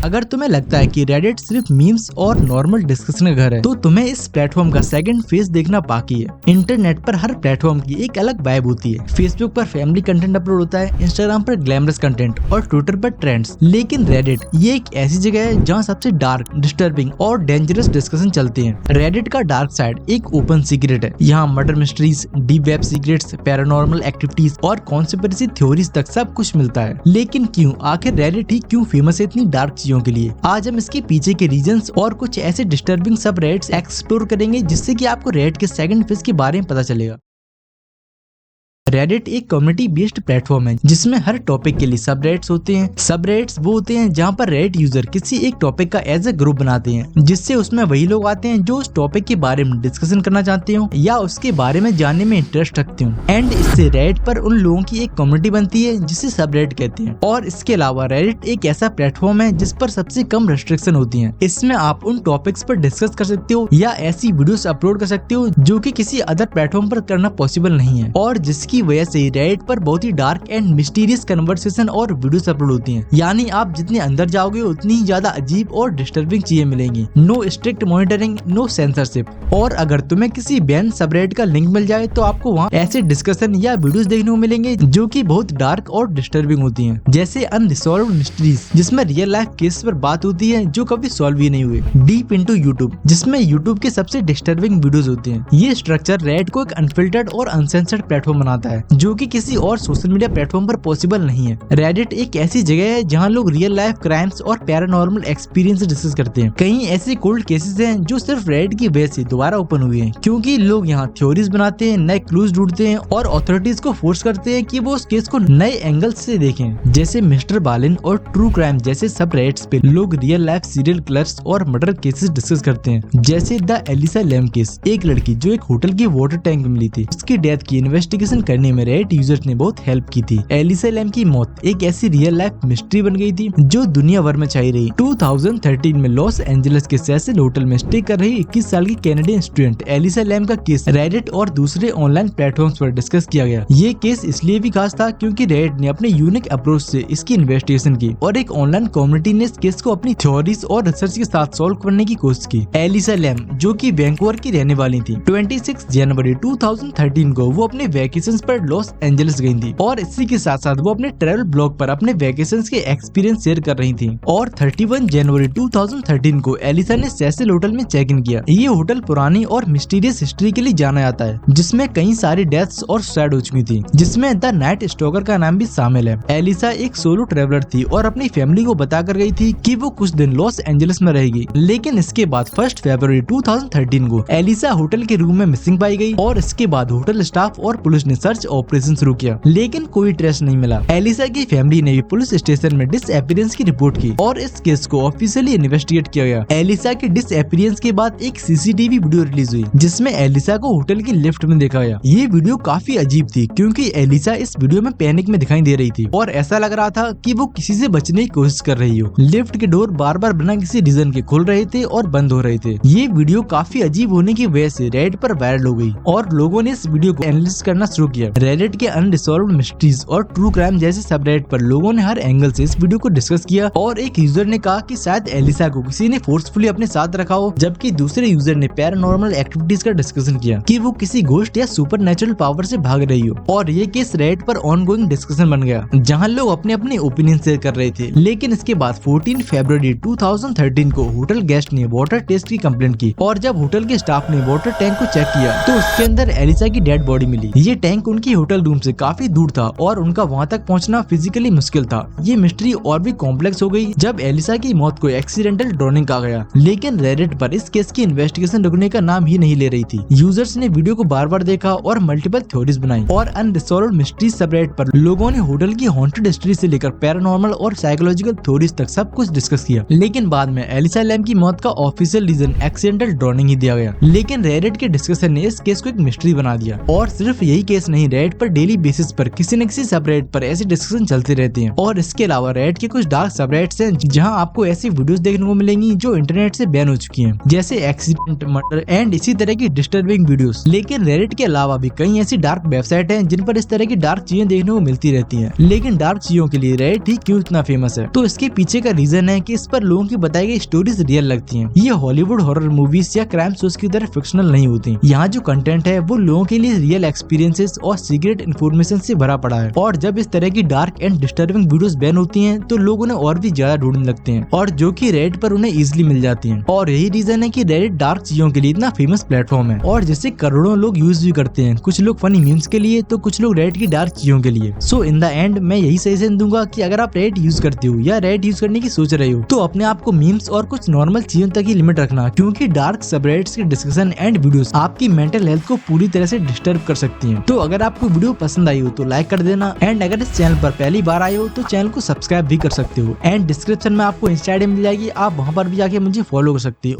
अगर तुम्हें लगता है कि रेडिट सिर्फ मीम्स और नॉर्मल डिस्कशन का घर है, तो तुम्हें इस प्लेटफॉर्म का सेकंड फेज देखना बाकी है। इंटरनेट पर हर प्लेटफॉर्म की एक अलग वाइब होती है। फेसबुक पर फैमिली कंटेंट अपलोड होता है, इंस्टाग्राम पर ग्लैमरस कंटेंट और ट्विटर पर ट्रेंड्स। लेकिन रेडिट ये एक ऐसी जगह है जहाँ सबसे डार्क, डिस्टर्बिंग और डेंजरस डिस्कशन चलते हैं। रेडिट का डार्क साइड एक ओपन सीक्रेट है। यहाँ murder mysteries, deep web secrets, paranormal activities और कॉन्स्पिरेसी थ्योरीज तक सब कुछ मिलता है। लेकिन क्यों, आखिर रेडिट ही क्यों फेमस है इतनी डार्क चीजों के लिए? आज हम इसके पीछे के रीजंस और कुछ ऐसे डिस्टर्बिंग सब रेडिट्स एक्सप्लोर करेंगे जिससे कि आपको रेडिट के सेकंड फेज के बारे में पता चलेगा। रेडिट एक कम्युनिटी बेस्ड प्लेटफॉर्म है जिसमें हर टॉपिक के लिए सबरेडिट्स होते हैं। सबरेडिट्स वो होते हैं जहां पर रेडिट यूजर किसी एक टॉपिक का एज ए ग्रुप बनाते हैं, जिससे उसमें वही लोग आते हैं जो उस टॉपिक के बारे में डिस्कशन करना चाहते हो या उसके बारे में जानने में इंटरेस्ट रखते हो। एंड इससे रेडिट पर उन लोगों की एक कम्युनिटी बनती है जिसे सबरेडिट कहते हैं। और इसके अलावा रेडिट एक ऐसा प्लेटफॉर्म है जिस पर सबसे कम रेस्ट्रिक्शन होती है। इसमें आप उन टॉपिक्स पर डिस्कस कर सकते हो या ऐसी वीडियोस अपलोड कर सकते हो जो कि किसी अदर प्लेटफॉर्म पर करना पॉसिबल नहीं है, और जिसकी वजह से रेडिट पर बहुत ही डार्क एंड मिस्टीरियस कन्वर्सेशन और वीडियोस अपलोड होती हैं। यानी आप जितने अंदर जाओगे उतनी ही ज्यादा अजीब और डिस्टर्बिंग चीजें मिलेंगी। No strict monitoring, no censorship. और अगर तुम्हें किसी बैन सबरेडिट का लिंक मिल जाए तो आपको वहाँ ऐसे डिस्कशन या वीडियोस देखने को मिलेंगे जो कि बहुत डार्क और डिस्टर्बिंग होती हैं, जैसे अनरिजॉल्व्ड मिस्ट्रीज जिसमें रियल लाइफ केस पर बात होती है जो कभी सॉल्व ही नहीं हुए। डीप इनटू यूट्यूब जिसमें यूट्यूब के सबसे डिस्टर्बिंग वीडियोस होते हैं। ये स्ट्रक्चर रेडिट को एक अनफिल्टर्ड और अनसेंसर्ड प्लेटफॉर्म बनाता है जो कि किसी और सोशल मीडिया प्लेटफॉर्म पर पॉसिबल नहीं है। रेडिट एक ऐसी जगह है जहां लोग रियल लाइफ क्राइम्स और पैरानॉर्मल एक्सपीरियंस डिस्कस करते हैं। कई ऐसे कोल्ड केसेस हैं जो सिर्फ रेडिट की वजह से दोबारा ओपन हुए हैं, क्योंकि लोग यहाँ थ्योरीज बनाते हैं, नए क्लूज ढूंढते हैं और अथॉरिटीज को फोर्स करते हैं कि वो उस केस को नए एंगल से देखें। जैसे मिस्टर बालिन और ट्रू क्राइम जैसे सब रेडिट्स पे लोग रियल लाइफ सीरियल किलर्स और मर्डर केसेस डिस्कस करते हैं। जैसे द एलिसा लैम केस, एक लड़की जो एक होटल के वाटर टैंक में मिली थी, उसकी डेथ की इन्वेस्टिगेशन करने में रेडिट यूजर्स ने बहुत हेल्प की थी। एलिसा लैम की मौत एक ऐसी रियल लाइफ मिस्ट्री बन गई थी जो दुनिया भर में छाई रही। 2013 में लॉस एंजलिस के सेसिल होटल में स्टे कर रही 21 साल की कैनेडियन स्टूडेंट एलिसा लैम का केस रेडिट और दूसरे ऑनलाइन प्लेटफॉर्म्स पर डिस्कस किया गया। ये केस इसलिए भी खास था क्योंकि रेडिट ने अपने यूनिक अप्रोच से इसकी इन्वेस्टिगेशन की और एक ऑनलाइन कम्युनिटी ने इस केस को अपनी थ्योरीज और रिसर्च के साथ सॉल्व करने की कोशिश की। एलिसा लैम जो कि वैंकूवर की रहने वाली थी, 26 जनवरी 2013 को वो अपने वेकेशंस पर लॉस एंजलिस गई थी और इसी के साथ साथ वो अपने ट्रैवल ब्लॉग पर अपने वेकेशंस के एक्सपीरियंस शेयर कर रही थी। और 31 जनवरी 2013 को एलिसा ने सेसिल होटल में चेक इन किया। ये होटल पुरानी और मिस्टीरियस हिस्ट्री के लिए जाना जाता है, जिसमें कई सारी डेथ्स और सुसाइड हो चुकी थी, जिसमें द नाइट स्टॉकर का नाम भी शामिल है। एलिसा एक सोलो ट्रैवलर थी और अपनी फैमिली को बताकर गई थी कि वो कुछ दिन लॉस एंजलिस में रहेगी। लेकिन इसके बाद 1 फरवरी 2013 को एलिसा होटल के रूम में मिसिंग पाई गई और इसके बाद होटल स्टाफ और पुलिस ने सर्च ऑपरेशन शुरू किया, लेकिन कोई ट्रेस नहीं मिला। एलिसा की फैमिली ने भी पुलिस स्टेशन में डिसअपीयरेंस की रिपोर्ट की और इस केस को ऑफिशियली इन्वेस्टिगेट किया गया। एलिसा के डिसअपीयरेंस के बाद एक सीसीटीवी वीडियो रिलीज हुई जिसमें एलिसा को होटल की लिफ्ट में देखा गया। ये वीडियो काफी अजीब थी क्योंकि एलिसा इस वीडियो में पैनिक में दिखाई दे रही थी और ऐसा लग रहा था कि वो किसी से बचने की कोशिश कर रही हो। लिफ्ट के डोर बार बार बिना किसी रीजन के खुल रहे थे और बंद हो रहे थे। ये वीडियो काफी अजीब होने की वजह से रेडिट पर वायरल हो गई और लोगों ने इस वीडियो को एनालिसिस करना शुरू किया। रेडिट के अनरिजॉल्व्ड मिस्ट्रीज और ट्रू क्राइम जैसे सबरेडिट पर लोगों ने हर एंगल से इस वीडियो को डिस्कस किया और एक यूजर ने कहा कि शायद एलिसा को किसी ने फोर्सफुली अपने साथ रखा हो, जबकि दूसरे यूजर ने पैरानॉर्मल एक्टिविटीज का डिस्कशन किया कि वो किसी घोस्ट या सुपरनेचुरल पावर से भाग रही हो। और ये केस रेडिट पर ऑनगोइंग डिस्कशन बन गया जहां लोग अपने अपने ओपिनियन शेयर कर रहे थे। लेकिन इसके बाद 14 फरवरी 2013 को होटल गेस्ट ने वाटर टेस्ट की कंप्लेंट की और जब होटल के स्टाफ ने वाटर टैंक को चेक किया तो उसके अंदर एलिसा की डेड बॉडी मिली। ये टैंक उनकी होटल रूम से काफी दूर था और उनका वहां तक पहुंचना फिजिकली मुश्किल था। ये मिस्ट्री और भी कॉम्प्लेक्स हो गई जब एलिसा की मौत को एक्सीडेंटल ड्रोनिंग कहा गया। लेकिन रेडिट पर इस केस की इन्वेस्टिगेशन रुकने का नाम ही नहीं ले रही थी। यूजर्स ने वीडियो को बार बार देखा और मल्टीपल थ्योरीज बनाई और अनरिजॉल्व्ड मिस्ट्री सबरेडिट पर लोगों ने होटल की हॉन्टेड हिस्ट्री से लेकर पैरानॉर्मल और साइकोलॉजिकल थ्योरीज तक सब कुछ डिस्कस किया। लेकिन बाद में एलिसा लैम की मौत का ऑफिशियल रीजन एक्सीडेंटल ड्रोनिंग ही दिया गया। लेकिन रेडिट के डिस्कशन ने इस केस को एक मिस्ट्री बना दिया और सिर्फ यही केस नहीं, रेड पर डेली बेसिस पर किसी न किसी सबरेड पर ऐसी डिस्कशन चलती रहती है। और इसके अलावा रेड के कुछ डार्क सबरेड्स हैं जहां आपको ऐसी वीडियोस देखने को मिलेंगी जो इंटरनेट से बैन हो चुकी हैं, जैसे एक्सीडेंट, मर्डर एंड इसी तरह की डिस्टर्बिंग वीडियोस। लेकिन रेडिट के अलावा भी कई ऐसी डार्क वेबसाइट हैं जिन पर इस तरह की डार्क चीजें देखने को मिलती रहती हैं। लेकिन डार्क चीजों के लिए रेडिट ही क्यों इतना फेमस है? तो इसके पीछे का रीजन है कि इस पर लोगों की बताई गई स्टोरीज रियल लगती हैं। ये हॉलीवुड हॉरर मूवीज या क्राइम शोज की तरह फिक्शनल नहीं होती। यहाँ जो कंटेंट है वो लोगों के लिए रियल एक्सपीरियंसेस और सीक्रेट इन्फॉर्मेशन से भरा पड़ा है। और जब इस तरह की dark and disturbing videos ban होती हैं तो लोग उन्हें और भी ज्यादा ढूंढने लगते हैं, और जो कि रेडिट पर उन्हें इजीली मिल जाती हैं। और यही रीजन है कि रेडिट डार्क चीजों के लिए इतना फेमस प्लेटफॉर्म है और जिसे करोड़ों लोग यूज भी करते हैं। कुछ लोग फनी मीम्स के लिए तो कुछ लोग रेडिट की डार्क चीजों के लिए। सो इन द एंड मैं यही सजेशन दूंगा कि अगर आप रेडिट यूज करते हो या रेडिट यूज करने की सोच रहे हो तो अपने आप को मीम्स और कुछ नॉर्मल चीजों तक ही लिमिट रखना, क्योंकि डार्क सबरेड्स की डिस्कशन एंड वीडियोस आपकी मेंटल हेल्थ को पूरी तरह से डिस्टर्ब कर सकती हैं। तो अगर आपको वीडियो पसंद आई हो तो लाइक कर देना, एंड अगर इस चैनल पर पहली बार आए हो तो चैनल को सब्सक्राइब भी कर सकते हो। एंड डिस्क्रिप्शन में आपको इंस्टा आईडी मिल जाएगी, आप वहां पर भी जाके मुझे फॉलो कर सकते हो।